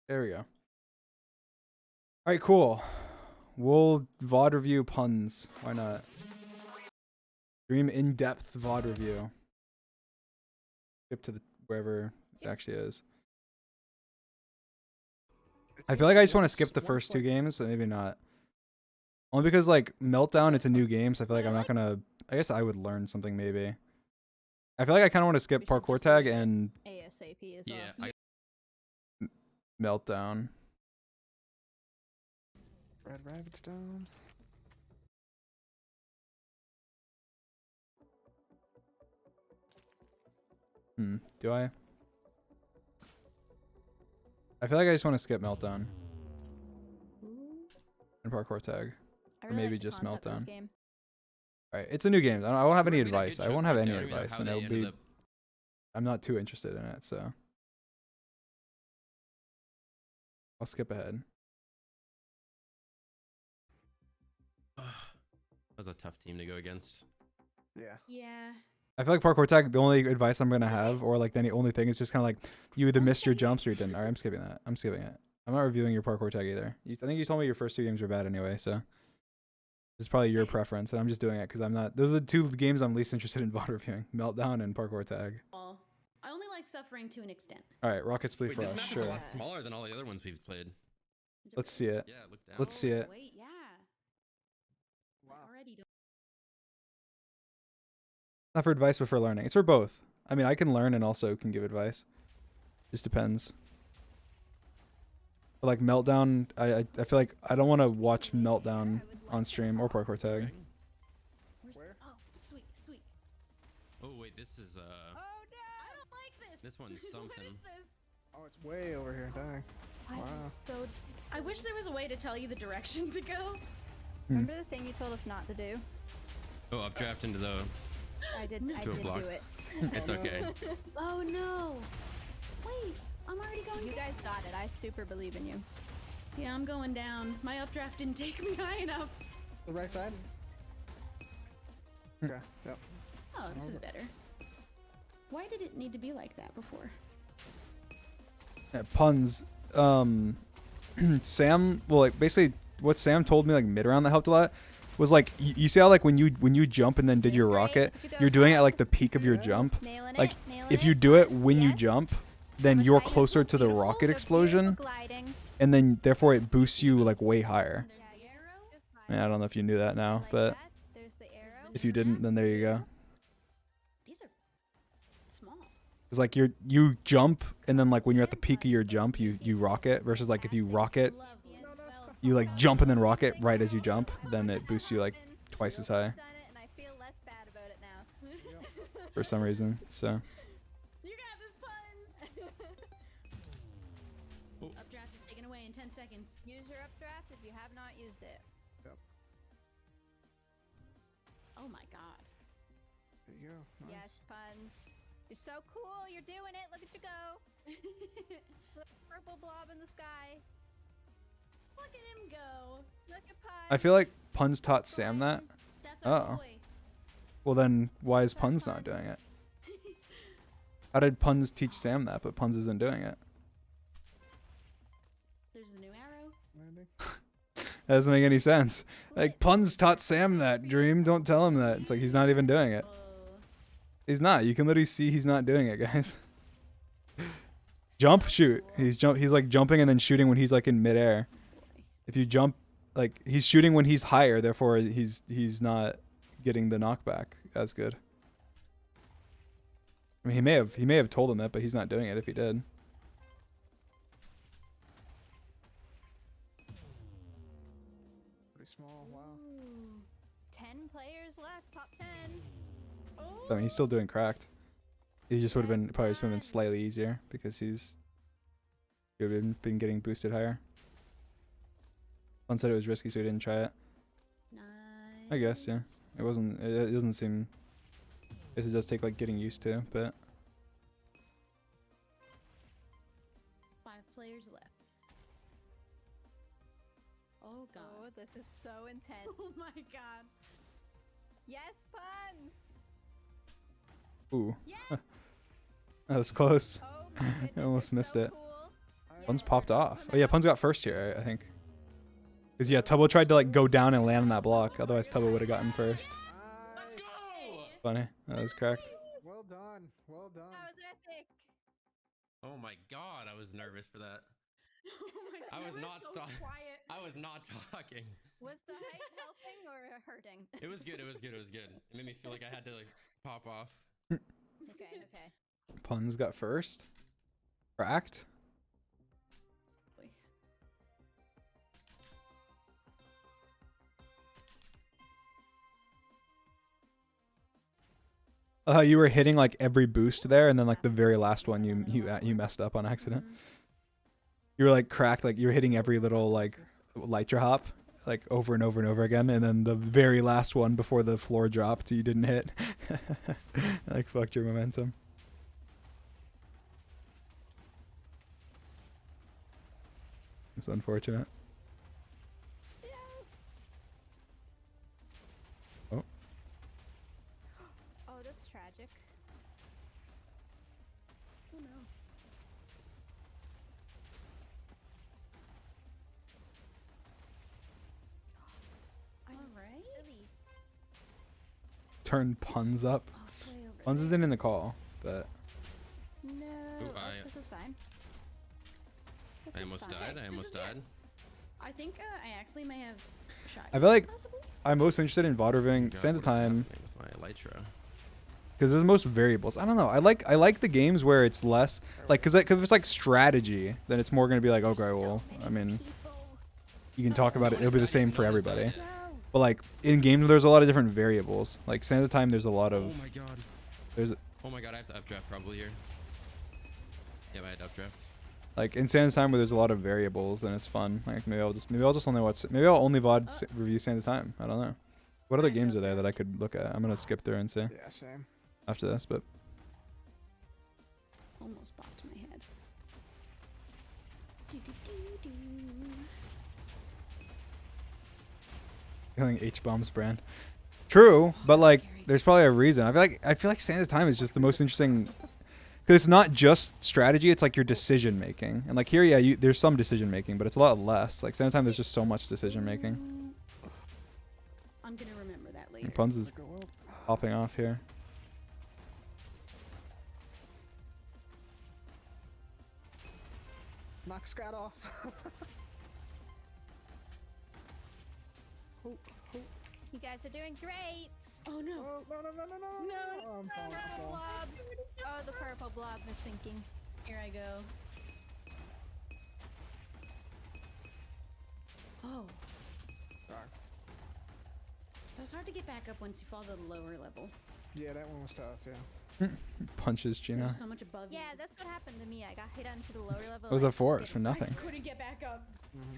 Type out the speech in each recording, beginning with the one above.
There we go. All right, cool. We'll VOD review Punz. Why not? Dream in-depth VOD review. Skip to the wherever it actually is. I feel like I just want to skip the first two games, but maybe not. Only because like Meltdown, it's a new game, so I feel like I'm not gonna. I guess I would learn something maybe. I feel like I kind of want to skip parkour tag and ASAP as Yeah, Meltdown. Red Rabbit's down. Do I? I feel like I just want to skip Meltdown and parkour tag. I Or really maybe like the just concept of this Meltdown. game. Alright, it's a new game. I won't have any We did a good advice. I job won't have any breakdown, advice, how and they it'll ended be. up- I'm not too interested in it, so I'll skip ahead. That was a tough team to go against. Yeah. Yeah. I feel like parkour tag. The only advice I'm gonna have, or like the only thing, is just kind of like you either missed your jumps or you didn't. Alright, I'm skipping that. I'm skipping it. I'm not reviewing your parkour tag either. I think you told me your first two games were bad anyway, so this is probably your preference, and I'm just doing it because I'm not. Those are the two games I'm least interested in VOD reviewing: Meltdown and parkour tag. I only like suffering to an extent. All right, Rocket Split Wait, for this us, map is a sure. lot smaller than all the other ones we've played. Is it Let's really? see it. Yeah, look down. Let's see it. Wait, yeah. I already don't. Not for advice, but for learning. It's for both. I mean, I can learn and also can give advice. Just depends. But like Meltdown, I feel like I don't want to watch Meltdown on stream or parkour tag. Where? Oh, sweet, sweet. Oh wait, this is Oh no! I don't like this. This one's something. What is this? Oh, it's way over here. Dang. I'm Wow. so. I wish there was a way to tell you the direction to go. Remember the thing you told us not to do? oh updraft into the. I didn't. I To a didn't block. do it. It's okay. Oh no. Wait, I'm already going You down. guys got it. I super believe in you. Yeah, I'm going down. My updraft didn't take me high enough. The right side? Okay. Yep. Oh, this is better. Why did it need to be like that before? Yeah, Punz. Sam. Well, like basically, what Sam told me like mid round that helped a lot was like you see how like when you jump and then did your Great. rocket, Would you go you're doing it top? at like the peak of your jump. Nailing Like it. Nailing if it. you do it Punz, when you yes. jump, So then much you're higher. closer to the Beautiful. rocket So explosion, beautiful gliding. and then therefore it boosts you like way higher. There's the arrow. Just I mean, I don't know if you knew that now, like but that. There's the arrow. if you didn't, then there you go. These are small. It's like you jump, and then like when you're at the peak of your jump, you rocket. Versus like if you rocket, Lovely. Well, you like jump and then rocket right as you jump, then it boosts you like twice as high Done it, and I feel less bad about it now. for some reason. So you got this, Punz. Oh. Updraft is taken away in 10 seconds. Use your updraft if you have not used it. Oh my god. There you go. Nice. Yes, Punz. You're so cool. You're doing it. Look at you go. Look, purple blob in the sky. Look at him go. Look at Punz. I feel like Punz taught Sam that. That's our Uh-oh. boy. Well, then why is Punz not doing it? How did Punz teach Sam that, but Punz isn't doing it? There's the new arrow. Landing. That doesn't make any sense. Like Punz taught Sam that. Dream, don't tell him that. It's like he's not even doing it. Oh. He's not. You can literally see he's not doing it, guys. Jump, shoot. He's like jumping and then shooting when he's like in midair. If you jump, like he's shooting when he's higher, therefore he's not getting the knockback as good. I mean, he may have told him that, but he's not doing it if he did. Pretty small. Wow. Ooh. 10 players left. Top 10. Oh. I mean, he's still doing cracked. He just would have been Yes, probably just would have been Punz. slightly easier because he would have been getting boosted higher. One said it was risky, so he didn't try it. Nice. I guess, yeah. It wasn't. It doesn't seem. This does take like getting used to, but 5 players left. Oh god. Oh, this is so intense. Oh my god. Yes, Punz. ooh, Yeah. that was close. Oh my goodness. I almost you're missed so it. Cool. I Punz popped off. Oh yeah, Punz got first here, I think. Cause yeah, Tubbo tried to like go down and land on that block. Otherwise, Tubbo would have gotten first. Nice. Go! Funny. That was correct. Well done. Well done. That was epic. Oh my god, I was nervous for that. Oh my God, I was you were not so sta- quiet. I was not talking. Was the hype helping or hurting? It was good. It was good. It was good. It made me feel like I had to like pop off. Okay, okay. Punz got first. Cracked. You were hitting like every boost there, and then like the very last one you messed up on accident. You were like cracked, like you were hitting every little like light drop, like over and over and over again, and then the very last one before the floor dropped, you didn't hit. Like fucked your momentum. It's unfortunate. Oh. Oh, that's tragic. Oh no. I'm Alright. silly. Turn Punz up. Oh, it's way over Punz there. isn't in the call, but No. Ooh, Oh, this is fine. This I is almost fine. died. I This almost is good. died. I think I actually may have shot. I feel like possibly? I'm most interested in VOD reviewing God, Sands of what is Time happening with my elytra? because there's the most variables. I don't know. I like the games where it's less like because if it's like strategy, then it's more gonna be like okay, well, I mean, you can talk about it. It'll be the same for everybody. But like in games, there's a lot of different variables. Like Sands of Time, there's a lot Oh of my god. there's Oh my god, I have to updraft probably here. Yeah, I had updraft. like in Sands of Time where there's a lot of variables and it's fun. Like maybe I'll just only watch. Maybe I'll only VOD review Sands of Time. I don't know. What other games are there that I could look at? I'm gonna skip through and see Yeah, same. after this, but Almost popped my head. Do-do-do-do. killing H-Bomb's brand. True, but like scary. there's probably a reason. I feel like Sands of Time is just the most interesting because it's not just strategy, it's like your decision making. And like here, yeah, there's some decision making, but it's a lot less. Like Sands of Time, there's just so much decision making. I'm gonna remember that later. And Punz is Go up. popping off here. Knock Scott off. Oh, oh, You guys are doing great. Oh no. oh, no, no, no, no, no. No, Oh, I'm falling, I'm Purple falling. blob. Oh, the purple blobs are sinking. Here I go. Oh, Sorry. that's hard to get back up once you fall to the lower level. Yeah, that one was tough, yeah. Punches Gina. There's so much above you. Yeah, that's what happened to me. I got hit onto the lower level. What was I that for? It's for didn't- nothing. I couldn't get back up.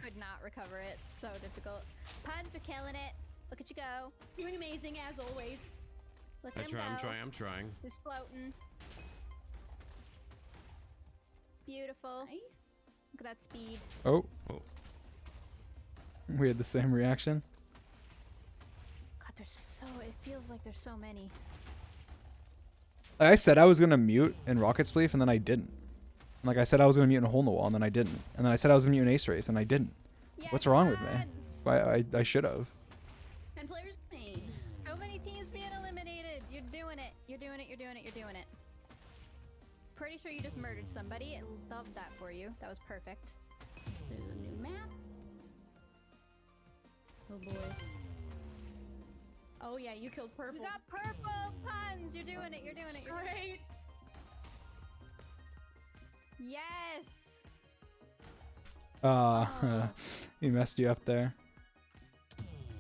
Could not recover it. It's so difficult. Punz are killing it. Look at you go. Doing amazing as always. Look at him go. I'm trying. He's floating. Beautiful. Nice. Look at that speed. Oh, Oh. we had the same reaction. God, there's so. It feels like there's so many. Like I said I was gonna mute in Rocket Spleef, and then I didn't. And like I said I was gonna mute in a Hole in the Wall, and then I didn't. And then I said I was gonna mute in Ace Race, and I didn't. What's Yes, wrong with me? Punz! I should have. And players me. So many teams being eliminated. You're doing it. You're doing it. You're doing it. You're doing it. Pretty sure you just murdered somebody. I love that for you. That was perfect. There's a new map. Oh boy. Oh yeah, you killed purple. You got purple Punz. You're doing it. You're doing it. You're doing it. Great. Yes. He messed you up there.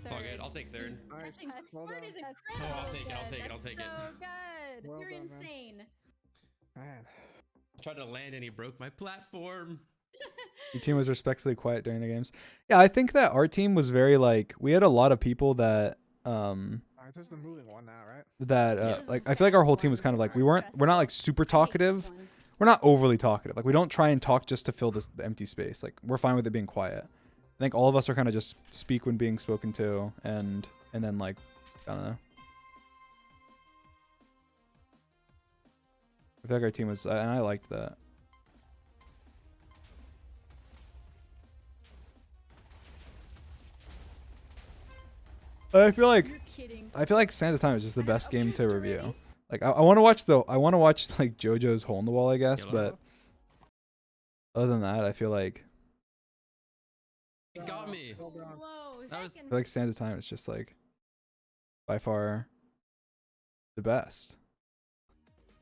It's all good. Third. I'll take third. Nice. That's Well third done. is That's incredible. I'll take it, I'll good. take it, I'll That's take it. so good. Well You're done, man. insane. Man. I tried to land and he broke my platform. Your team was respectfully quiet during the games. Yeah, I think that our team was very like we had a lot of people that Alright, this is the moving one now, right? this is like the I feel like our whole fast team was one. kind of like We're we're not like super talkative. We're not overly talkative. Like we don't try and talk just to fill the empty space. Like we're fine with it being quiet. I think all of us are kind of just speak when being spoken to, and then like I don't know. I feel like our team was, and I liked that. I feel like You're kidding. Sands of Time is just the best game to review. Already? Like I want to watch like JoJo's Hole in the Wall, I guess, Yellow. but other than that, I feel like It got me. Well done. Whoa, That was- second. Sands of Time is just like by far the best.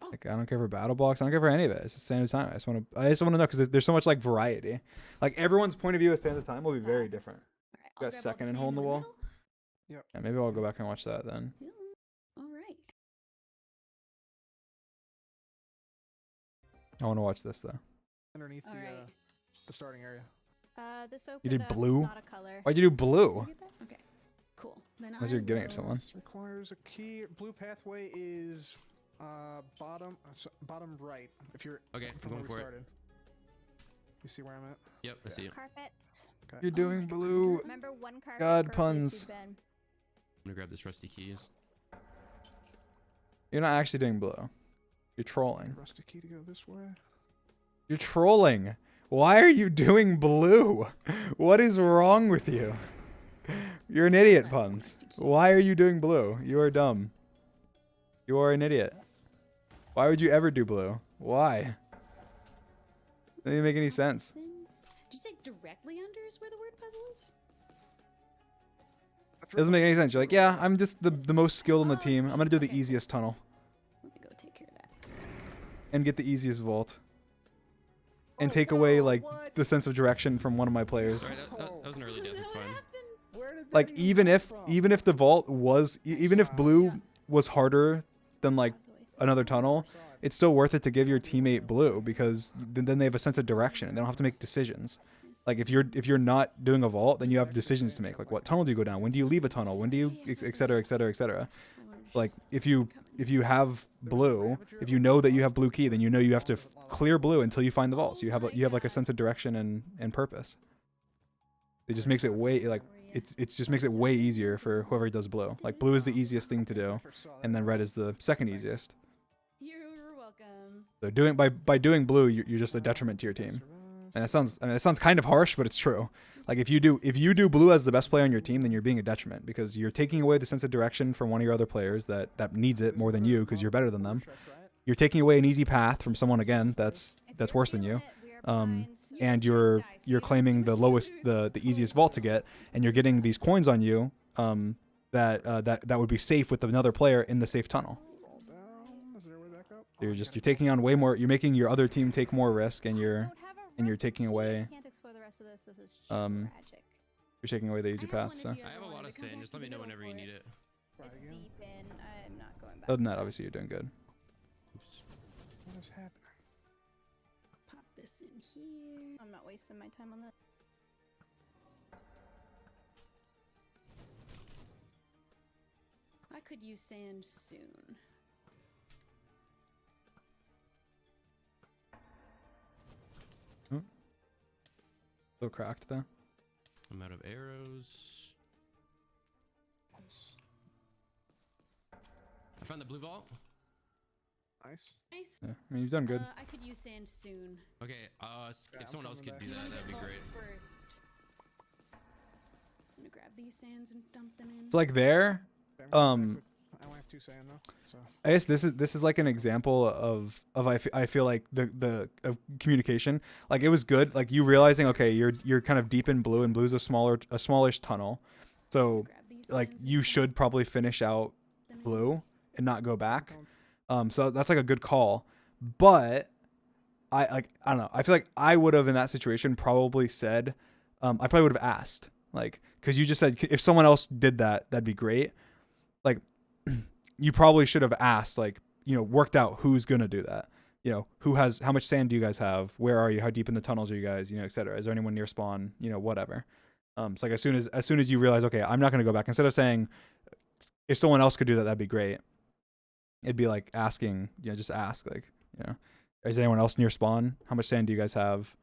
Oh. Like I don't care for battle blocks. I don't care for any of it. It's just Sands of Time. I just want to know because there's so much like variety. Like everyone's point of view of Sands of Time will be very different. All right, Got I'll grab all second the and sand Hole in the Wall. middle. Yeah, maybe I'll go back and watch that then. Yeah. All right. I want to watch this though. Underneath All right. the starting area. This opened You did up, it's blue? not a color. Why'd you do Did blue? you get that? Okay. Cool. Then Unless I you're giving it to will- someone. This requires a key. Blue pathway is bottom right. If you're Okay, I'm from going where we for it. started. You see where I'm at? Yep, I see it. Carpets. Okay. You're doing my blue. Remember one carpet. God, for a puns. blue bin. I'm gonna grab this rusty keys. You're not actually doing blue. You're trolling. Rusty key to go this way. You're trolling. Why are you doing blue? What is wrong with you? You're an idiot, That's some Punz. rusty keys. Why are you doing blue? You are dumb. You are an idiot. Why would you ever do blue? Why? Doesn't even make any sense. Did you say directly under is where the word puzzle is? Doesn't make any sense. You're like, yeah, I'm just the most skilled on the team. I'm gonna do the Okay. easiest tunnel Let me go take care of that. and get the easiest vault. And Oh, take away no, like what? the sense of direction from one of my players. Sorry, that was an early death. It's fine. Where did that Like even come if from? the vault was even if blue Yeah. was harder than like That was a waste of another time. tunnel, it's still worth it to give your teammate blue because then they have a sense of direction and they don't have to make decisions. Like if you're not doing a vault, then you have decisions to make. Like what tunnel do you go down? When do you leave a tunnel? When do you et cetera, et cetera, et cetera. I wanted to Like show if you coming. have blue, if you know that you have blue key, then you know you have to clear blue until you find the vault. So you have like a sense of direction and purpose. It just makes it way like it just makes it way easier for whoever does blue. Like blue is the easiest thing to do, and then red is the second easiest. You're welcome. So by doing blue, you're just a detriment to your team. And that sounds kind of harsh, but it's true. Like if you do blue as the best player on your team, then you're being a detriment because you're taking away the sense of direction from one of your other players that needs it more than you because you're better than them. You're taking away an easy path from someone again that's If worse you're than you. feeling it, we are behind, so And you you're just die, so you don't claiming have the to lowest do the easiest vault to get, and you're getting these coins on you that would be safe with another player in the safe tunnel. You're taking on way more. You're making your other team take more risk, and you're Don't have a and you're recipe. taking away- I can't explore the rest of this. This is Um, tragic. taking away the easy I have path. one So of the I have a other lot one of to come sand. back Just to let me the know middle whenever you for need it. it. It's deep in. I'm not going back. other than that, obviously you're doing good. Oops. What is happening? Pop this in here. I'm not wasting my time on this. I could use sand soon. So cracked though. I'm out of arrows. I found the blue vault. Nice. Nice. Yeah, I mean you've done good. I could use sand soon. Okay, Yeah, if I'm someone else coming could back. do that, that'd be Vault great. First. I'm gonna grab these sands and dump them in. It's like there. Okay, I'm coming Um, back with- I only have 2 sand though, so I guess this is like an example of I feel like the of communication. Like it was good. Like you realizing okay you're kind of deep in blue and blue's a smallish tunnel, so Grab these like sands and you dump should probably finish out them in. blue and not go back. going- So that's like a good call, but I don't know. I feel like I would have in that situation probably said, I probably would have asked like because you just said if someone else did that that'd be great. Like you probably should have asked like worked out who's gonna do that. How much sand do you guys have? Where are you? How deep in the tunnels are you guys? Et cetera. Is there anyone near spawn? Whatever. It's like as soon as you realize okay I'm not gonna go back instead of saying if someone else could do that that'd be great. It'd be like asking, just ask like, is anyone else near spawn? How much sand do you guys have?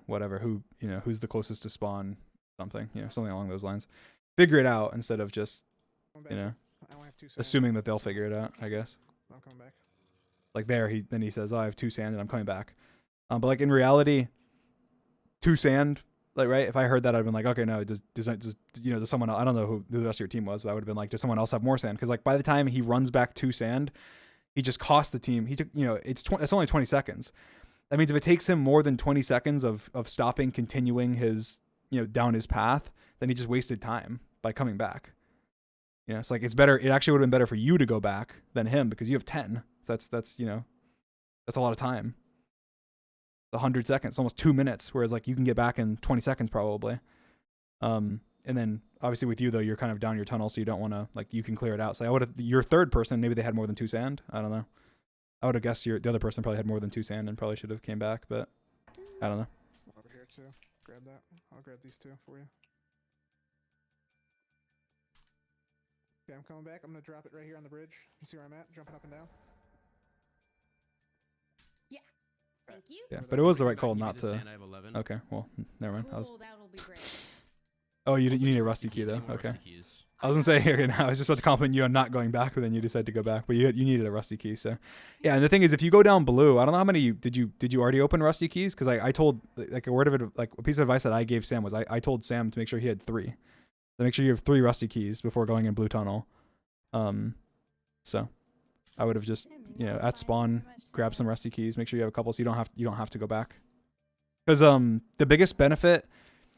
Whatever. Who's the closest to spawn? Something, something along those lines. Figure it out instead of just, going back. I only have 2 sand. assuming that they'll figure it out, I guess. I'm coming back. Like there, he says, oh, I have 2 sand and I'm coming back. But like in reality, 2 sand Like, right? If I heard that, I'd been like, okay, no, does someone else, I don't know who the rest of your team was, but I would have been like, does someone else have more sand? Because like by the time he runs back 2 sand, he just cost the team. He took, it's only 20 seconds. That means if it takes him more than 20 seconds of stopping, continuing his, down his path, then he just wasted time by coming back. It's like, it's better. It actually would have been better for you to go back than him because you have 10. So that's a lot of time. 100 seconds, almost 2 minutes. Whereas like you can get back in 20 seconds probably. And then obviously with you though, you're kind of down your tunnel. So you don't want to, like, you can clear it out. So I would have, your third person, maybe they had more than 2 sand. I don't know. I would have guessed the other person probably had more than 2 sand and probably should have came back, but I don't know. Over here too. Grab that. I'll grab these 2 for you. Okay, I'm coming back. I'm gonna drop it right here on the bridge. You see where I'm at? Jumping up and down. Thank you. Yeah, but it was the right Back, call give me not the to. sand, I have 11. Okay, well, never mind. Cool, that'll be great. Oh, you Also, need a give me rusty key though. more Okay. rusty keys. I was gonna say, okay, now I was just about to compliment you on not going back, but then you decided to go back. But you needed a rusty key, so yeah. And the thing is, if you go down blue, I don't know how many did you already open rusty keys? Because I told, like, a word of it, like a piece of advice that I gave Sam was I told Sam to make sure he had 3. So make sure you have 3 rusty keys before going in blue tunnel. So I would have just at spawn grab some rusty keys. Make sure you have a couple so you don't have to go back. Because the biggest benefit,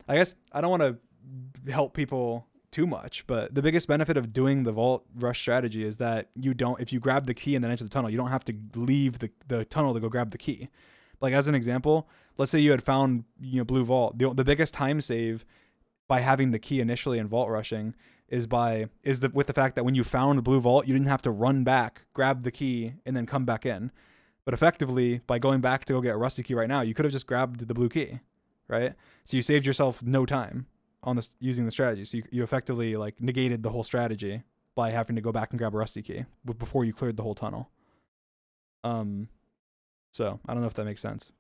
I guess I don't want to help people too much, but the biggest benefit of doing the vault rush strategy is that if you grab the key and then enter the tunnel, you don't have to leave the tunnel to go grab the key. Like as an example, let's say you had found blue vault. The biggest time save by having the key initially in vault rushing with the fact that when you found blue vault, you didn't have to run back, grab the key, and then come back in. But effectively, by going back to go get a rusty key right now, you could have just grabbed the blue key, right? So you saved yourself no time on this using the strategy. So you effectively like negated the whole strategy by having to go back and grab a rusty key before you cleared the whole tunnel. So I don't know if that makes sense.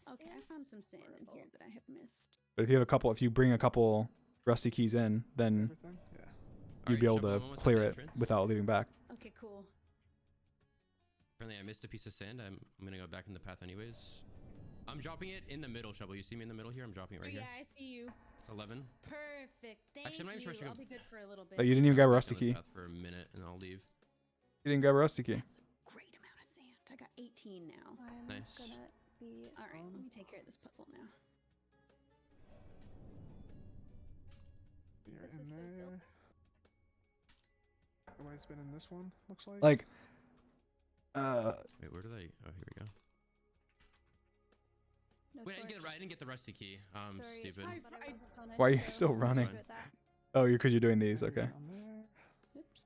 Okay, I found some sand in here that I have missed. But if you bring a couple rusty keys in, then Everything? Yeah. you'd be able Alright, to Shovel, almost at clear the it entrance. without leaving back. Okay, cool. Apparently I missed a piece of sand. I'm gonna go back in the path anyways. I'm dropping it in the middle, Shovel. You see me in the middle here? I'm dropping it right Yeah, here. I see you. It's 11. Perfect. Thank Actually, I'm not even sure you. if you're I'll gonna- be good for a little bit. Oh, you didn't even grab a I'll rusty back on key. this path for a minute and I'll leave. You didn't grab a rusty key. That's a great amount of sand. I got 18 now. I'm Nice. gonna be All right, let me take care of this puzzle now. You're This in is so there. Nobody's been in this one, looks like. Like, Wait, where did I? Oh, here we go. no Wait, I didn't torch. get the rusty key. Sorry, Stupid. I thought I was punished, Why are you so still I'm running? good with that. oh, because you're doing these. Down Okay. there, Oops.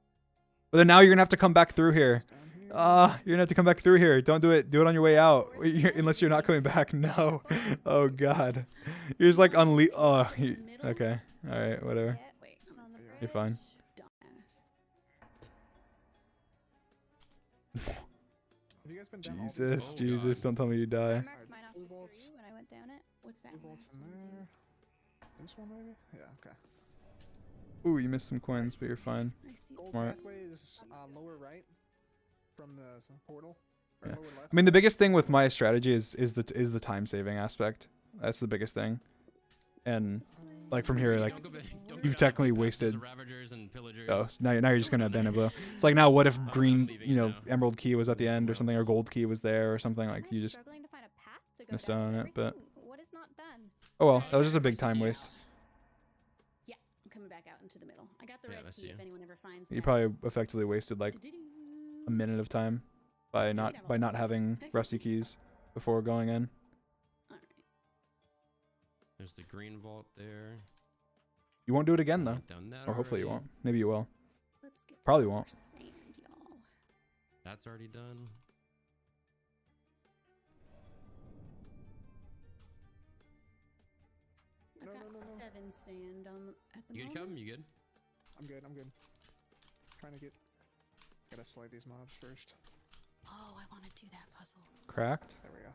But then now you're gonna have to come back through here. down here. You're gonna have to come back through here. Don't do it. Do it on your way out. Unless you're not coming back. No. Oh God. You're just like okay. All right. Whatever. Yeah, Wait, it's on the You're You're fine. dumbass. Have you guys been down all these Jesus, Oh, Jesus, God. don't tell me you I die. marked mine off Blue for bolts. you when I went down it. What's that? blue bolts last in one? there? This one maybe? Yeah, okay. Ooh, you missed some coins, but you're fine. I see. Gold Smart. pathway is lower right from the portal. Or Yeah. lower left. I mean, the biggest thing with my strategy is the time saving aspect. That's the biggest thing. And like from here, like Don't go back- don't go you've down technically the path. There's wasted. the Ravagers and pillagers. oh, so now you're just gonna abandon blue. It's like now, what if I'm green, leaving now. emerald key was at the end or something, or else. gold key was there or something, like I'm you just. struggling to find a path to go missed down out on with it, but- everything. What is not done? Oh well, that was just a big time waste. Yeah, I'm coming back out into the middle. I got the Yeah, I red see key you. if anyone ever finds You that. probably effectively wasted like Do-do-do. a minute of time by not having rusty keys before going in. All right. There's the green vault there. You won't do it again I though, went down that or hopefully you already. won't. Maybe you will. Let's get Probably some won't. more sand, y'all. That's already done. I've No, got no, no, no. 7 sand on at the You good, moment. Kevin? You good? I'm good, I'm good. Trying to get... Gotta slay these mobs first. Oh, I want to do that puzzle. Cracked. There we go.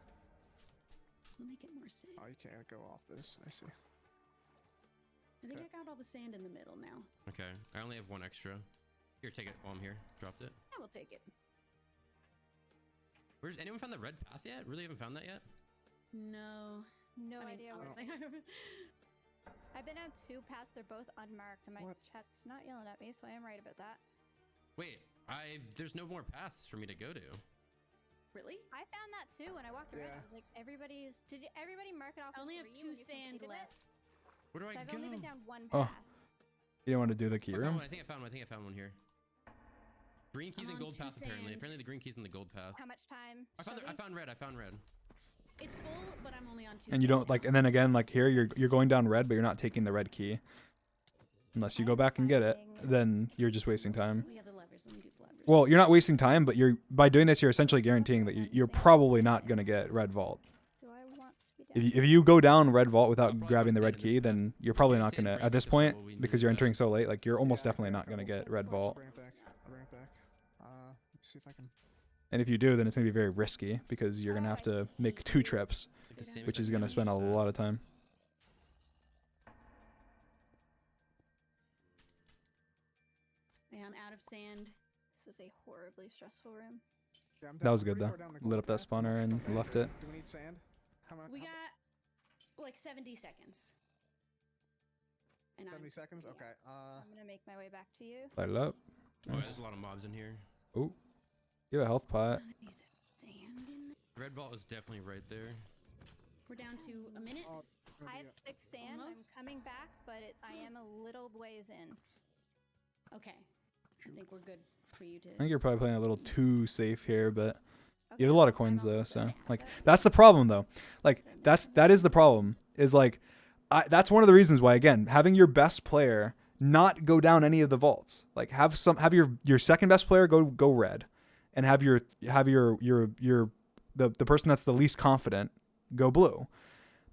Let me get more sand. Oh, you can't go off this. I see. I think I got all the sand in the middle now. Okay. I only have 1 extra. Here, take it while I'm here. Dropped it. I will take it. Where's anyone found the red path yet? Really haven't found that yet? No. No I mean, idea where. honestly, I've been on 2 paths. They're both unmarked, and my What? chat's not yelling at me, so I am right about that. Wait, there's no more paths for me to go to. Really? I found that too when I walked around. Yeah. I was like, did everybody mark it off? I with only have 3 two when you sand completed left. It? Where do So I I've go? only been down 1 Oh. path. You don't want to do the key I found room? one. I think I found one here. Green keys I'm and on gold 2 path apparently. sand. Apparently the green keys in the gold path. How much time? I found red. I found red. It's full, but I'm only on 2 And you don't like, and then again, like here, you're going down red, but you're not taking the red key. Unless you go back and get it, then you're just wasting time. We have the levers. Let me do the levers. Well, you're not wasting time, but by doing this, you're essentially guaranteeing that you're probably not gonna get red vault. Do I want to be down? If you go down red vault I'll without probably grabbing the find red sand in key, this path. then you're probably Yeah, not sand gonna, brings at this us point, what we because need you're back. entering so late, like you're almost Yeah, definitely I not got a gonna couple. get red I'll vault. bring it back. I'll bring it back. Let me see if I can. And if you do, then it's gonna be very risky because you're gonna have to make 2 trips, It's like the same which as is that gonna damage spend a set. lot of time. Yeah, I'm out of sand. This is a horribly stressful room. Yeah, I'm That down was good pretty though. far down the Lit gold up that path. spawner and Okay. left it. Do we need sand? How much? We got like 70 seconds. And 70 I'm seconds? yeah. Okay. I'm gonna make my way back to you. Light it up. Oh, yeah, Nice. there's a lot of mobs in here. Oh, you have a health pot. None of these have sand in there. Red vault is definitely right there. We're down to a minute. Oh, gonna I be have 6 sand. I'm Almost. coming back, but I am a little ways in. Okay. I think we're good for you to. I think you're probably playing a little too safe here, but Okay, you have a lot of I'm coins though, almost so there. like that's the problem though. Like that is the problem. Is like that's one of the reasons why again having your best player not go down any of the vaults. Like have your second best player go red, and have your the person that's the least confident go blue,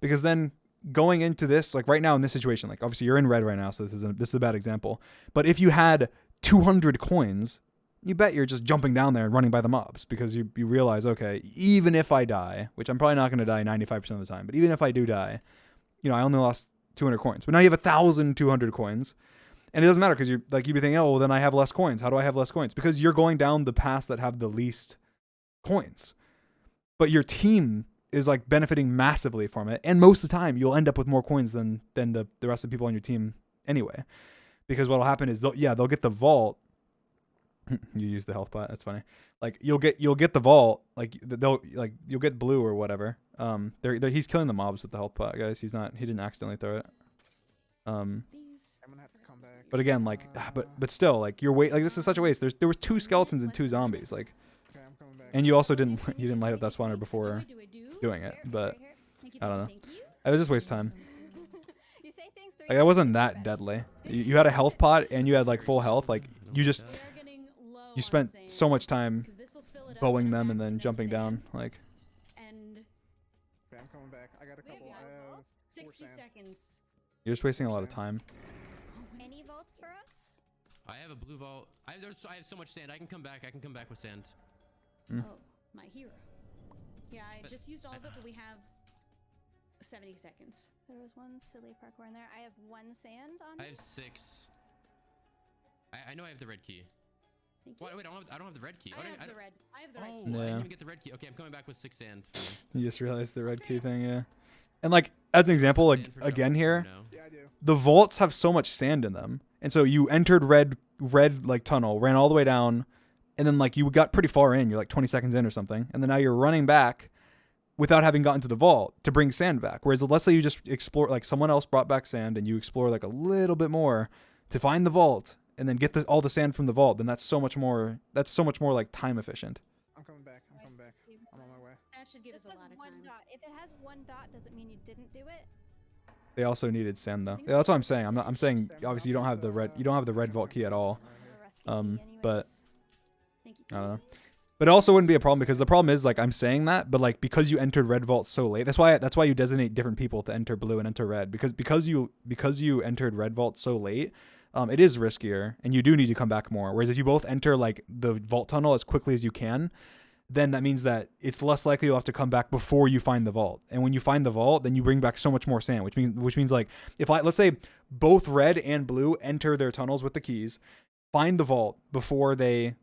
because then going into this, like right now in this situation, like obviously you're in red right now, so this is a bad example. But if you had 200 coins, you bet you're just jumping down there and running by the mobs because you realize, okay, even if I die, which I'm probably not going to die 95% of the time, but even if I do die, you know, I only lost 200 coins. But now you have 1,200 coins. And it doesn't matter because you'd be thinking, oh, well, then I have less coins. How do I have less coins? Because you're going down the paths that have the least coins. But your team is like benefiting massively from it. And most of the time, you'll end up with more coins than the rest of the people on your team anyway. Because what'll happen is they'll get the vault. You use the health pot. That's funny. Like you'll get the vault. Like you'll get blue or whatever. He's killing the mobs with the health pot, guys. He didn't accidentally throw it. These. I'm gonna have to come back. But again, like, but still, like this is such a waste. There was 2 skeletons and 2 zombies, like, Okay, I'm coming back. and you also didn't light up that spawner before Do I do? doing it. But Right here. Thank you, I don't know. thank you. it was just waste time. You say things 3 Like, it wasn't that deadly. You had a health pot and you had like full health. Like you just We are getting low you on spent sand, so much time 'cause this'll fill it up bowing when I'm them and back to then no jumping sand. down. Like And Okay, I'm coming back. I got a We have couple. no I have vaults. 4 60 sand. seconds. you're just wasting a lot of time. Any votes for us? I have a blue vault. I have so much sand. I can come back. with sand. Mm. Oh, my hero. Yeah, I But- just used all of it, but we have 70 seconds. There was one silly parkour in there. I have 1 sand on I me. have 6. I know I have the red key. Thank you. Wait, I don't have the red key. I have the red. I have the red. Oh, key. I didn't Yeah. even get the red key. Okay, I'm coming back with 6 sand. You just realized the red key thing, yeah. And like as an example, like Sand for again shovel, here, no. Yeah, I do. the vaults have so much sand in them, and so you entered red like tunnel, ran all the way down, and then like you got pretty far in. You're like 20 seconds in or something, and then now you're running back without having gotten to the vault to bring sand back. Whereas let's say you just explore, like someone else brought back sand, and you explore like a little bit more to find the vault, and then get all the sand from the vault. Then that's so much more. That's so much more like time efficient. I'm coming back. I'm coming back. I'm on my way. That should give This us a has lot of 1 time. dot. If it has 1 dot, does it mean you didn't do it? They also needed sand though. Yeah, that's what I'm saying. I'm saying obviously you don't have the red. You don't have the red vault key at all. The rusty Um, key but- anyways. Thank you. I don't know. But it also wouldn't be a problem because the problem is like I'm saying that, but like because you entered red vault so late, that's why you designate different people to enter blue and enter red because you entered red vault so late, it is riskier and you do need to come back more. Whereas if you both enter like the vault tunnel as quickly as you can, then that means that it's less likely you'll have to come back before you find the vault. And when you find the vault, then you bring back so much more sand, which means like if let's say both red and blue enter their tunnels with the keys, find the vault before they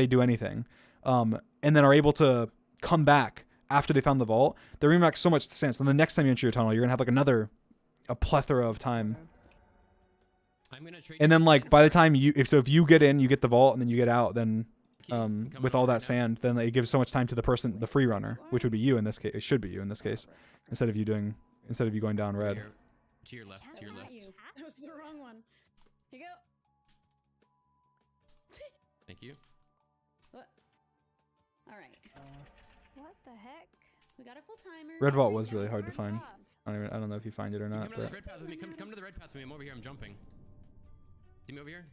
do anything. And then are able to come back after they found the vault, they're bringing back so much sand. So the next time you enter your tunnel, you're gonna have like a plethora of time. I'm gonna trade. And you then like sand by the for- time if you get in, you get the vault, and then you get out, then Come with over all right that now. sand, then it gives so much time to the person, the free runner, which would be you in this case. It should be you in this case, instead of you going down red. Here, to your left. To your Not left. you. That was the wrong one. Here you go. Thank you. What? All right. What the heck? We got a full timer. Red vault Right was really now. hard to Where's find. Bob? I don't know if you find it or Come not, to this but red path with me. Come to the red path with me. I'm over here. I'm jumping. See me over here?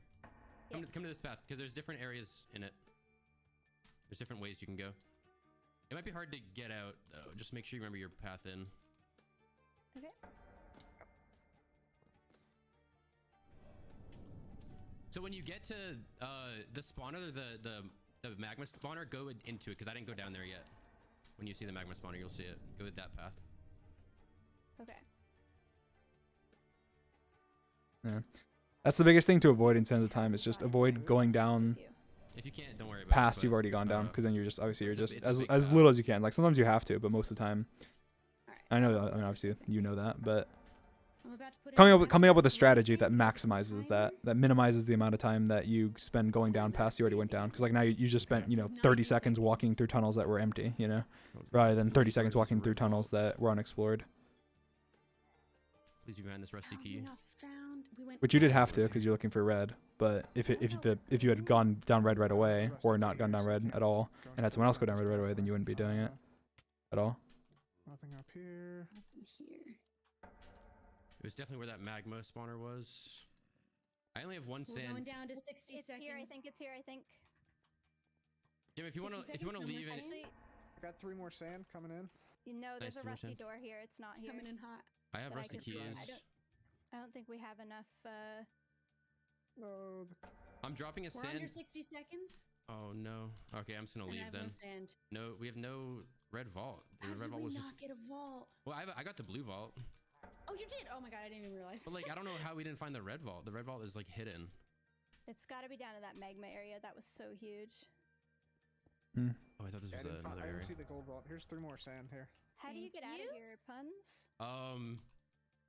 Come to this path because there's different areas in it. There's different ways you can go. It might be hard to get out though. Just make sure you remember your path in. Okay. So when you get to the spawner, the magma spawner, go into it because I didn't go down there yet. When you see the magma spawner, you'll see it. Go with that path. Okay. yeah, that's the biggest thing to avoid in Sands of Time is just avoid going down If you can't, don't worry about past it. you've already gone down, because then you're just obviously you're it's a- just it's a as big as path. little as you can. Like sometimes you have to, but most of the time, All right. I know. I mean, obviously you know that, but I'm about to put in coming up with a the strategy last that one. maximizes Timer. that minimizes the amount of time that you spend going down past you already went down. Because like now you just spent 30 90 seconds walking seconds. through tunnels that were empty, rather than 30 seconds walking through tunnels that were unexplored. Please be behind this rusty Found key. enough, we went Which you did red. have to because you're looking for red. But if you had gone down red right away, or not gone down red at all, and had someone else go down red right away, then you wouldn't be doing it at all. Nothing up here. Nothing here. It was definitely where that magma spawner was. I only have one We're going sand. down to 60 It's seconds. here. I think it's here. I think. Jim, if you wanna 60 seconds, no more leave it, sand. Actually, I got 3 more sand coming in. you know, there's Nice, a more rusty sand. door here. It's not here. Coming in hot. I have But I rusty can try. keys. I don't think we have enough. No, I'm dropping a We're under sand. 60 seconds. Oh no. Okay, I'm just gonna And I leave have then. no sand. No, we have no red vault. The How red did vault we was not just. get a vault? Well, I got the blue vault, Oh, you did. Oh my god, I didn't even realize. but like I don't know how we didn't find the red vault. The red vault is like hidden. It's got to be down in that magma area. That was so huge. Oh, I thought this yeah, was another I area. didn't see the gold vault. Here's 3 more sand here. How do you Thank get out you. of here, Punz?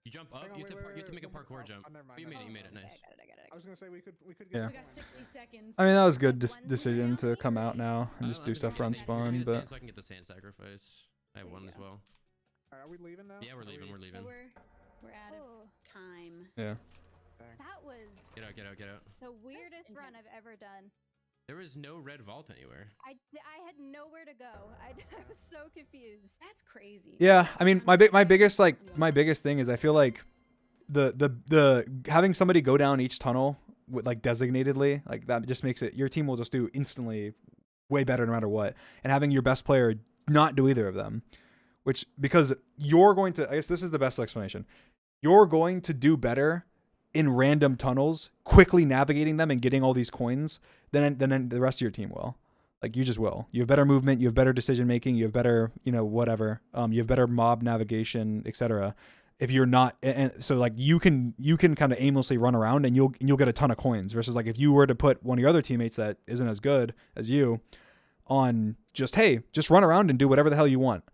You jump up. Hang on, You have to wait, you have to make a one more- parkour oh, jump. oh, never mind, You never made it. You mind. made it. Okay, Nice. I got it. I got it. I was gonna say we could Yeah. get. We got 60 seconds. I mean, that was a good One decision to more. come out now and I just don't do know, stuff I'm on gonna spawn, get the but sand so I can get the sand sacrifice. I have There one you as go. well. Are we leaving now? Yeah, we're Are leaving. we- We're So leaving. we're out of Oh, time. yeah. Dang. that was Get out. Get out. Get out. the weirdest run I've intense. ever done. There was no red vault anywhere. I had nowhere to go. I was so confused. That's crazy. Yeah, I mean, my biggest thing is I feel like the having somebody go down each tunnel with like designatedly, like that just makes it your team will just do instantly way better no matter what, and having your best player not do either of them, which because you're going to, I guess this is the best explanation, you're going to do better in random tunnels, quickly navigating them and getting all these coins than the rest of your team will. Like you just will. You have better movement, you have better decision making, you have better, whatever. You have better mob navigation, etc. If you're not, and so like you can kind of aimlessly run around and you'll get a ton of coins versus like if you were to put one of your other teammates that isn't as good as you on just run around and do whatever the hell you want.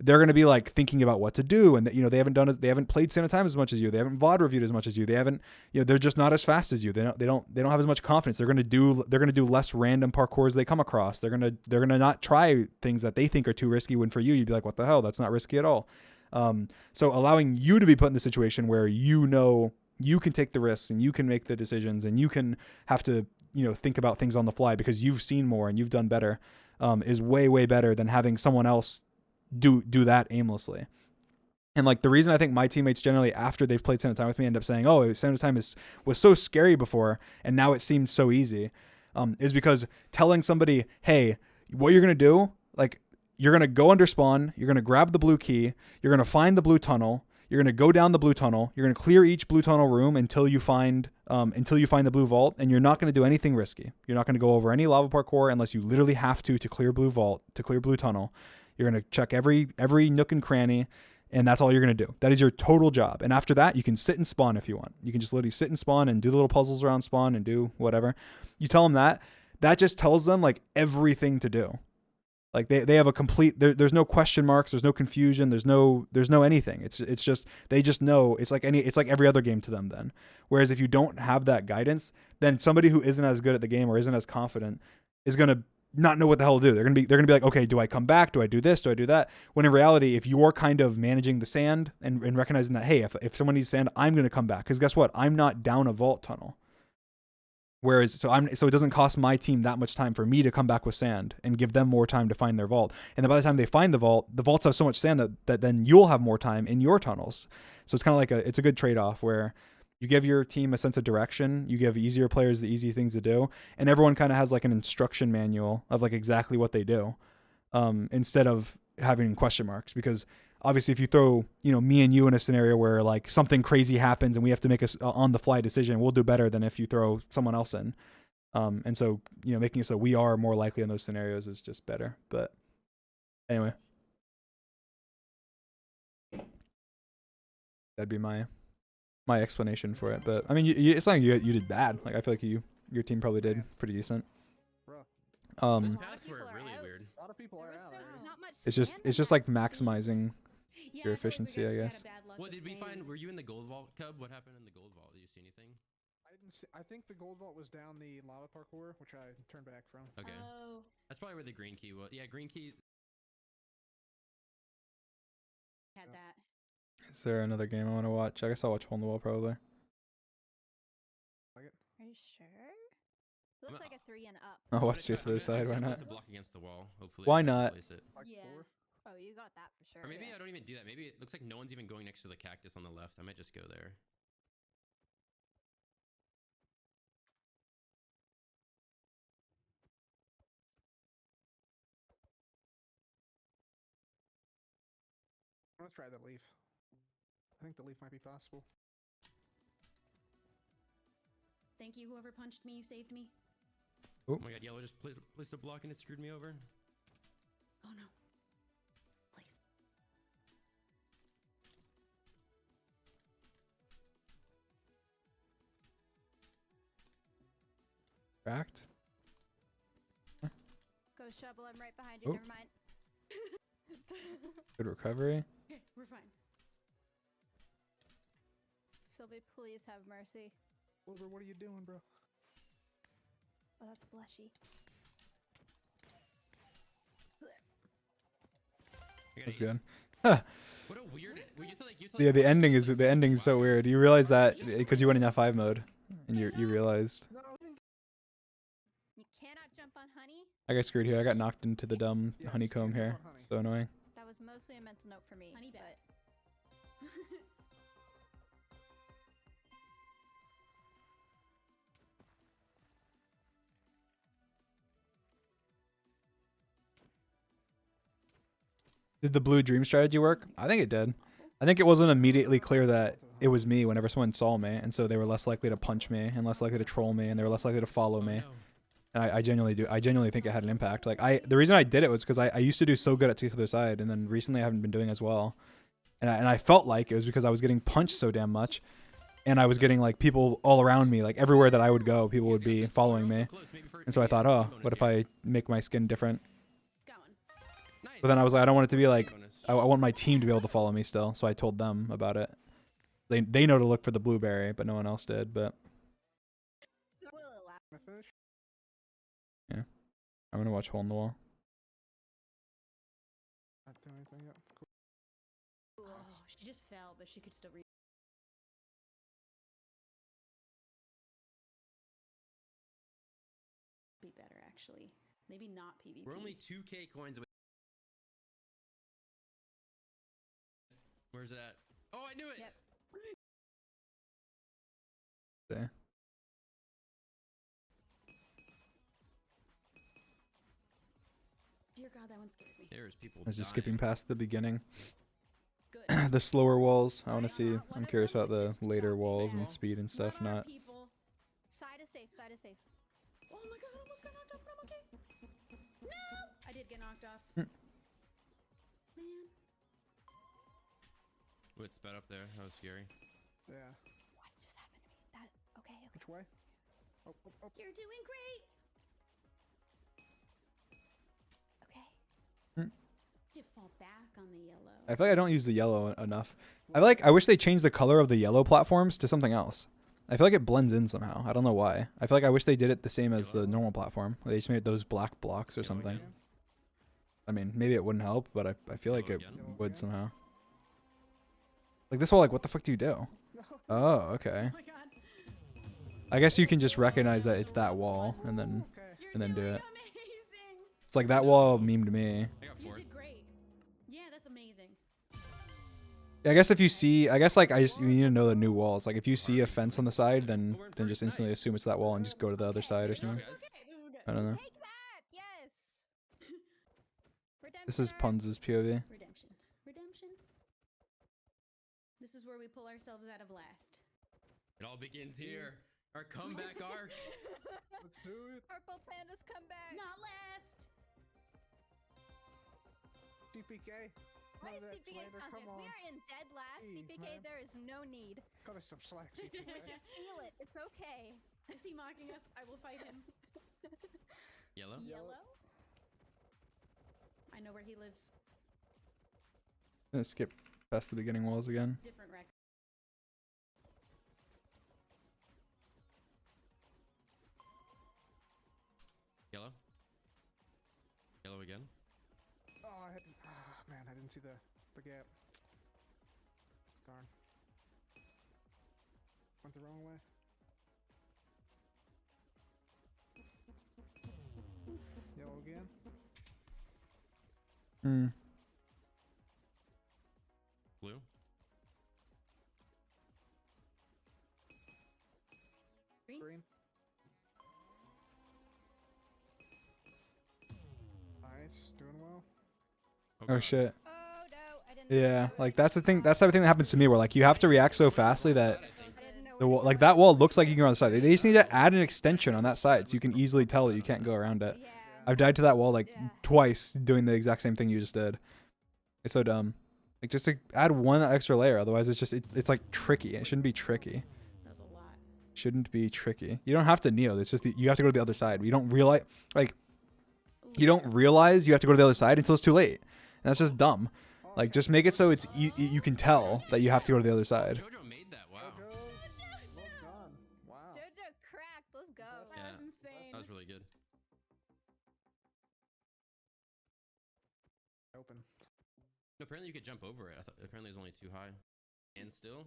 They're going to be like thinking about what to do, and they haven't played Sand of Time as much as you. They haven't VOD reviewed as much as you. They haven't, they're just not as fast as you. They don't have as much confidence. They're going to do less random parkours they come across. They're going to not try things that they think are too risky when for you you'd be like, what the hell? That's not risky at all. So allowing you to be put in the situation where you can take the risks and you can make the decisions and you can have to think about things on the fly because you've seen more and you've done better is way, way better than having someone else do that aimlessly. And like the reason I think my teammates generally after they've played Sand of Time with me end up saying, oh, Sand of Time was so scary before and now it seems so easy, is because telling somebody, hey, what you're gonna do, like you're gonna go under spawn, you're gonna grab the blue key, you're gonna find the blue tunnel, you're gonna go down the blue tunnel, you're gonna clear each blue tunnel room until you find the blue vault, and you're not gonna do anything risky. You're not gonna go over any lava parkour unless you literally have to clear blue vault, to clear blue tunnel. You're going to check every nook and cranny, and that's all you're going to do. That is your total job. And after that, you can sit and spawn if you want. You can just literally sit and spawn and do the little puzzles around spawn and do whatever. You tell them that just tells them like everything to do. Like they have a complete there's no question marks, there's no confusion, there's no anything. It's just they just know it's like every other game to them then. Whereas if you don't have that guidance, then somebody who isn't as good at the game or isn't as confident is gonna not know what the hell to do. They're gonna be like, okay, do I come back? Do I do this? Do I do that? When in reality, if you're kind of managing the sand and recognizing that, hey, if someone needs sand, I'm gonna come back. Because guess what? I'm not down a vault tunnel. Whereas, so it doesn't cost my team that much time for me to come back with sand and give them more time to find their vault. And then by the time they find the vaults have so much sand that then you'll have more time in your tunnels. So it's kind of like it's a good trade-off where you give your team a sense of direction, you give easier players the easy things to do, and everyone kind of has like an instruction manual of like exactly what they do, instead of having question marks. Because obviously if you throw, me and you in a scenario where like something crazy happens and we have to make a on the fly decision, we'll do better than if you throw someone else in. And so, making it so we are more likely in those scenarios is just better. But anyway, that'd be my explanation for it. But I mean, it's not like you did bad. Like I feel like your team probably did pretty decent. Those paths were really weird. A lot of people are out. It's just like maximizing your efficiency, I guess. What did we find? Were you in the gold vault, Cub? What happened in the gold vault? Did you see anything? I didn't see, I think the gold vault was down the lava parkour, which I turned back from. Okay. Oh. That's probably where the green key was. Yeah, green key. Had that. Is there another game I want to watch? I guess I'll watch Hole in the Wall probably. Are you sure? Looks like a 3 and up. I'll watch the other side. Why not? To block against the wall. Hopefully. Why I can not? place it. Like Yeah. 4? Oh, you got that for sure. Or maybe yeah. I don't even do that. Maybe it looks like no one's even going next to the cactus on the left. I might just go there. Let's try the leaf. I think the leaf might be possible. Thank you, whoever punched me. You saved me. Oh my god, yellow just placed a block and it screwed me over. Oh no. Please. Cracked. Go shovel. I'm right behind you. Oh. Never mind. Good recovery. Okay, we're fine. Sylvie, please have mercy. Wilbur, what are you doing, bro? Oh, that's blushy. That's good. What a weird. Yeah, the ending is so weird. You realize that because you went in F5 mode, and you realized. No, You cannot jump on honey. I got screwed here. I got knocked into the dumb Yes, honeycomb you here. got honey. So annoying. That was mostly a mental note for me. Honey but bat. Did the blue dream strategy work? I think it did. I think it wasn't immediately clear that it was me whenever someone saw me, and so they were less likely to punch me and less likely to troll me, and they were less likely to follow me. And I genuinely do. I genuinely think it had an impact. Like the reason I did it was because I used to do so good at Take the Other Side, and then recently I haven't been doing as well. And I felt like it was because I was getting punched so damn much, and I was getting like people all around me, like everywhere that I would go, people would be following me. And so I thought, oh, what if I make my skin different? Going. But then I was like, I don't want it to be like, I want my team to be able to follow me still. So I told them about it. They know to look for the blueberry, but no one else did. But we'll allow. Can I finish? I'm gonna watch Hole in the Wall. Not doing anything yet. Cool. Oh, she just fell, but she could still read. Be better, actually. Maybe not PvP. We're only 2k coins away. Where's it at? Oh, I knew it. Yep. There. Dear God, that one scared me. There's people. I was just dying. skipping past the beginning. Good. The slower walls. I want to I see. want I'm one of curious them about the just later chopping walls down. and speed and stuff. One arm Not. people. Side is safe. Side is safe. Oh my God, I almost got knocked off, but I'm okay. No! I did get knocked off. Hmm. Man. Ooh, it sped up there. That was scary. Yeah. What just happened to me? That okay? Okay. Which way? Oh, oh, oh. You're doing great. Okay. You fall back on the yellow. I feel like I don't use the yellow enough. I wish they changed the color of the yellow platforms to something else. I feel like it blends in somehow. I don't know why. I feel like I wish they did it the same as the normal platform. They just made those black blocks or Yellow something. again? I mean, maybe it wouldn't help, but I feel like Yellow it again? would somehow. Like this whole like, what the fuck do you do? Oh, okay. Oh my god. I guess you can just recognize that it's that wall and then Okay. You're do doing it. amazing. It's like that wall memed me. I got You 4th. did great. Yeah, that's amazing. I guess if you see, I guess like you need to know the new walls. Like if you see a fence on the side, then just instantly assume it's that wall and just go to the other side or something. guys. Okay, this is good. I don't know. Take that! Yes! Redemption This is arc. Punz's POV. Redemption. Redemption. This is where we pull ourselves out of last. It all begins here. Our comeback arc. Let's do it. Purple pandas come back. Not last. DPK. Why None of is that CPK slander, content? come on. We are in dead last. Jeez, CPK, man. there is no need. Cut us some slack, CPK. Feel it. It's okay. Is he mocking us? I will fight him. Yellow. Yellow? I know where he lives. Gonna skip past the beginning walls again. Different record. Yellow. Yellow again. Oh, I had to, man, I didn't see the gap. Darn. Went the wrong way. Yellow again. Hmm. Blue. Green? Green. Nice, doing well. Oh God. shit. Oh no, I didn't. Yeah, like that's the thing. That's the type of thing that happens to me where like you have to react so fastly that I think. I didn't know the where wall, to like go. that wall looks like you can go on the side. They just need to add an extension on that side so you can easily tell that you can't go around it. Yeah. I've died to that wall like Yeah. twice doing the exact same thing you just did. It's so dumb. Like just to add one extra layer, otherwise it's just it's like tricky. It shouldn't be tricky. That's a lot. Shouldn't be tricky. You don't have to neo. It's just you have to go to the other side. You don't realize you don't realize you have to go to the other side until it's too late, and that's just dumb. Like just make it so it's you can tell that you have to go to the other side. Jojo made that. Wow. Jojo, well done. Wow. Jojo cracked. Let's go. That Yeah. was insane. That was really good. Open. No, apparently you could jump over it. I thought apparently it's only too high. And still.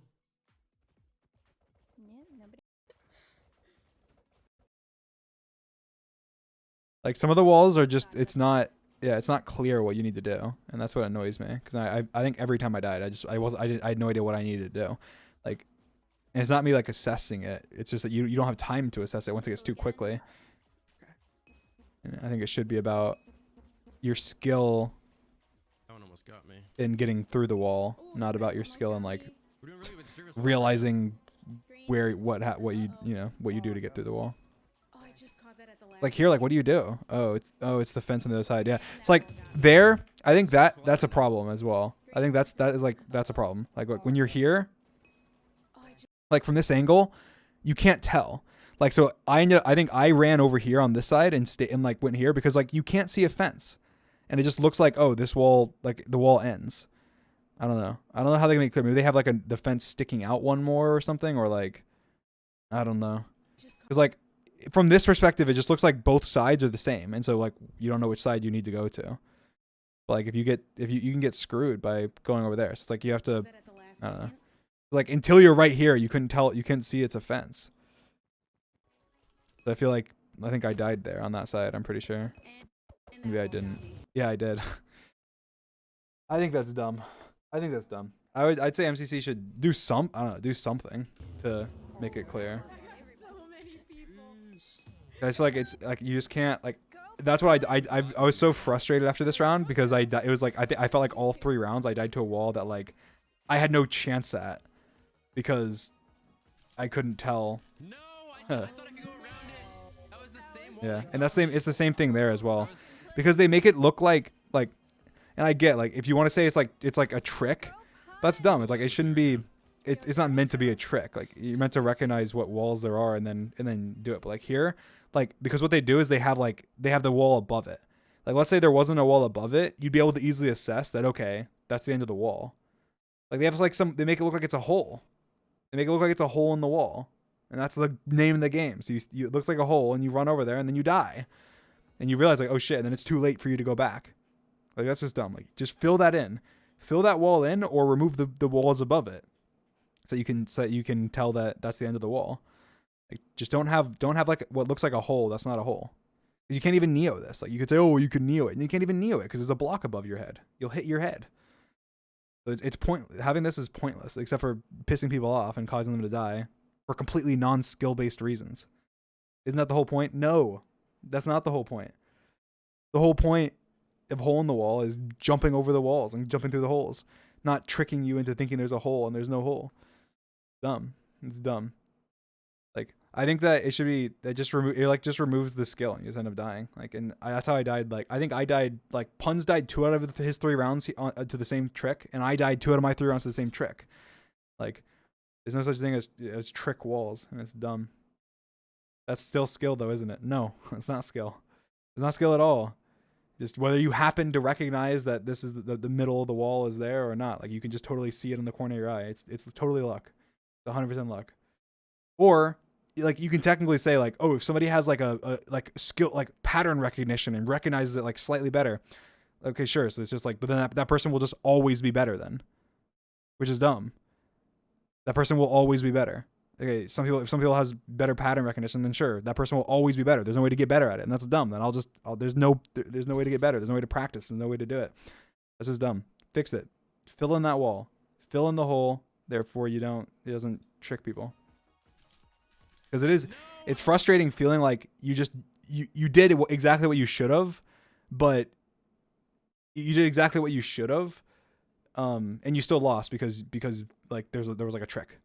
Yeah, nobody. Like some of the walls are just it's not clear what you need to do, and that's what annoys me because I think every time I died I had no idea what I needed to do, like, and it's not me like assessing it. It's just that you don't have time to assess it once it gets too quickly. And I think it should be about your skill That one almost got me. in getting through the wall, Ooh, not about Green's your almost skill got in like me. We're doing really good with the service. realizing Green. where what you do to get through the wall. Oh, I just caught that at the last. Like here, like what do you do? Oh, it's the fence on the other side. Yeah, it's like there. I think that's a problem as well. I think that's a problem. Like look, when you're here, Oh, I just like from this angle, you can't tell. Like so, I think I ran over here on this side and like went here because like you can't see a fence, and it just looks like oh this wall like the wall ends. I don't know how they can make it clear. Maybe they have like the fence sticking out one more or something, or like I don't know. just Because like from this perspective, it just looks like both sides are the same, and so like you don't know which side you need to go to. But, like if you can get screwed by going over there. So it's like you have to caught that at the last I don't know. second. like until you're right here, you couldn't see it's a fence. So I think I died there on that side. I'm pretty sure. And Maybe that I wall got didn't. me. Yeah, I did. I think that's dumb. I'd say MCC should do something to make it clear. I got so many people. Jeez. I just feel like it's like you just can't like. That's what I was so frustrated after this round because it was like I felt like all 3 rounds I died to a wall that like I had no chance at because I couldn't tell. No, I thought I could go around it. That was the same wall. Yeah, I and that's thought. it's the same thing there as well That was- because they make it look like and I get like if you want to say it's like a trick, that's dumb. It's like it shouldn't be. It's not meant to be a trick. Like you're meant to recognize what walls there are and then do it. But like here, like because what they do is they have the wall above it. Like, let's say there wasn't a wall above it, you'd be able to easily assess that, okay, that's the end of the wall. Like, they have like they make it look like it's a hole. They make it look like it's a hole in the wall. And that's the name of the game. So it looks like a hole, and you run over there, and then you die. And you realize, like, oh shit, and then it's too late for you to go back. Like, that's just dumb. Like, just fill that in. Fill that wall in, or remove the walls above it. So you can tell that that's the end of the wall. Like, just don't have like what looks like a hole. That's not a hole. You can't even Neo this. Like, you could say, oh, you can Neo it, and you can't even Neo it because there's a block above your head. You'll hit your head. So it's having this is pointless, except for pissing people off and causing them to die for completely non-skill based reasons. Isn't that the whole point? No, that's not the whole point. The whole point of hole in the wall is jumping over the walls and jumping through the holes, not tricking you into thinking there's a hole and there's no hole. Dumb. It's dumb. Like, I think that it should be that just removes the skill and you just end up dying. Like, and that's how I died. Like, I think I died, like, Punz died 2 out of his 3 rounds to the same trick, and I died 2 out of my 3 rounds to the same trick. Like, there's no such thing as trick walls, and it's dumb. That's still skill though, isn't it? No, it's not skill. It's not skill at all. Just whether you happen to recognize that this is the middle of the wall is there or not. Like, you can just totally see it in the corner of your eye. It's totally luck. It's 100% luck. Or, like, you can technically say, like, oh, if somebody has like a like skill, like pattern recognition, and recognizes it like slightly better, okay, sure. So it's just like, but then that person will just always be better then, which is dumb. That person will always be better. Okay, if some people has better pattern recognition, then sure, that person will always be better. There's no way to get better at it, and that's dumb. Then there's no way to get better. There's no way to practice. There's no way to do it. That's just dumb. Fix it. Fill in that wall. Fill in the hole. Therefore, it doesn't trick people. Because it's frustrating feeling like you did exactly what you should have, but you did exactly what you should have, and you still lost because like there was like a trick.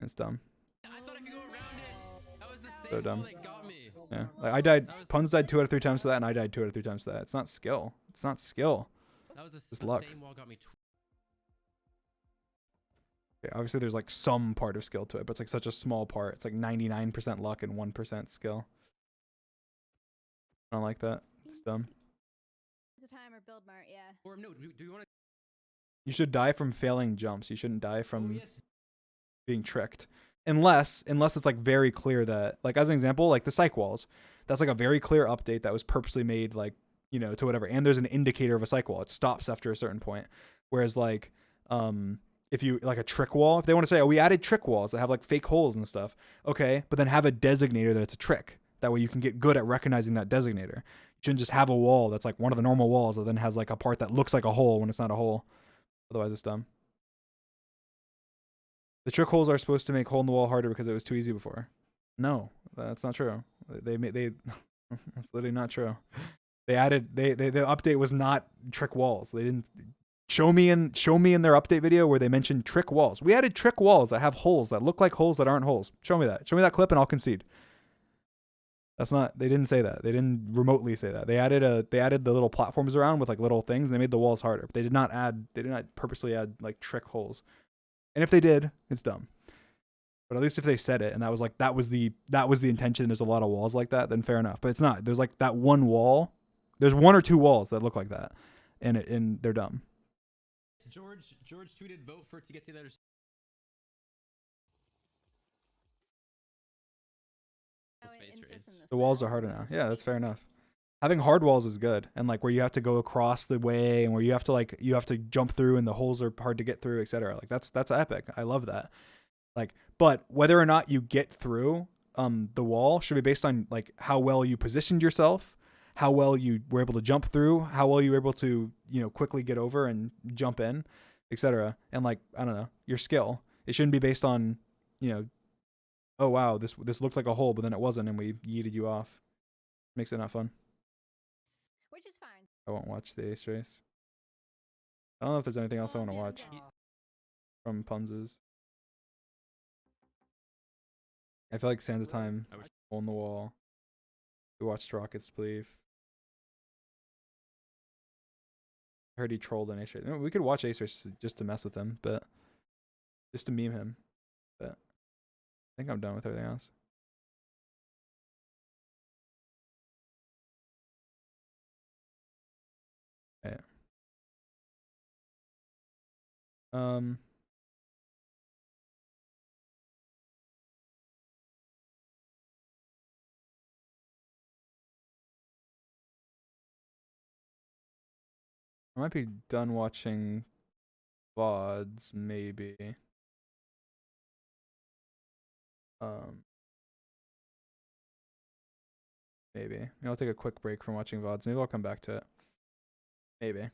It's dumb. I thought I could go around it. That was the same So dumb. wall that got me. Yeah, like I died. Punz died 2 out of 3 times to that, and I died 2 out of 3 times to that. It's not skill. It's not skill. That was Just the luck. same wall got me. Okay, obviously, there's like some part of skill to it, but it's like such a small part. It's like 99% luck and 1% skill. I don't like that. It's dumb. It's a timer build mart, yeah. Or no, do you want to? You should die from failing jumps. You shouldn't die Oh, from yes. being tricked. Unless it's like very clear that, like, as an example, like the psych walls, that's like a very clear update that was purposely made, like, you know, to whatever. And there's an indicator of a psych wall. It stops after a certain point. Whereas like, if you like a trick wall, if they want to say, oh, we added trick walls that have like fake holes and stuff. Okay. But then have a designator that it's a trick. That way you can get good at recognizing that designator. You shouldn't just have a wall that's like one of the normal walls that then has like a part that looks like a hole when it's not a hole. Otherwise it's dumb. The trick holes are supposed to make hole in the wall harder because it was too easy before. No, that's not true. They that's literally not true. The update was not trick walls. They didn't show me in their update video where they mentioned trick walls. We added trick walls that have holes that look like holes that aren't holes. Show me that. Show me that clip and I'll concede. That's not, they didn't say that. They didn't remotely say that. They added the little platforms around with like little things and they made the walls harder. But they did not purposely add like trick holes. And if they did, it's dumb. But at least if they said it and that was the intention, there's a lot of walls like that, then fair enough. But it's not. There's like that one wall. There's 1 or 2 walls that look like that. And they're dumb. George tweeted vote for it to get to the other. The walls are harder now. Yeah, that's fair enough. Having hard walls is good, and like where you have to go across the way, and where you have to jump through, and the holes are hard to get through, etc. Like that's epic. I love that. Like, but whether or not you get through the wall should be based on like how well you positioned yourself, how well you were able to jump through, how well you were able to, you know, quickly get over and jump in, etc. And like, I don't know, your skill. It shouldn't be based on, you know, oh wow, this looked like a hole, but then it wasn't, and we yeeted you off. Makes it not fun. Which is fine. I won't watch the ace race. I don't know if there's anything else I want to watch from Punz's. I feel like Sands of Time, Hole in the Wall. We watched Rocket Spleef. I heard he trolled an ace race. We could watch ace race just to mess with him, but just to meme him. But I think I'm done with everything else. Um. I might be done watching VODs, maybe. Maybe. Maybe I'll take a quick break from watching VODs. Maybe I'll come back to it. Maybe.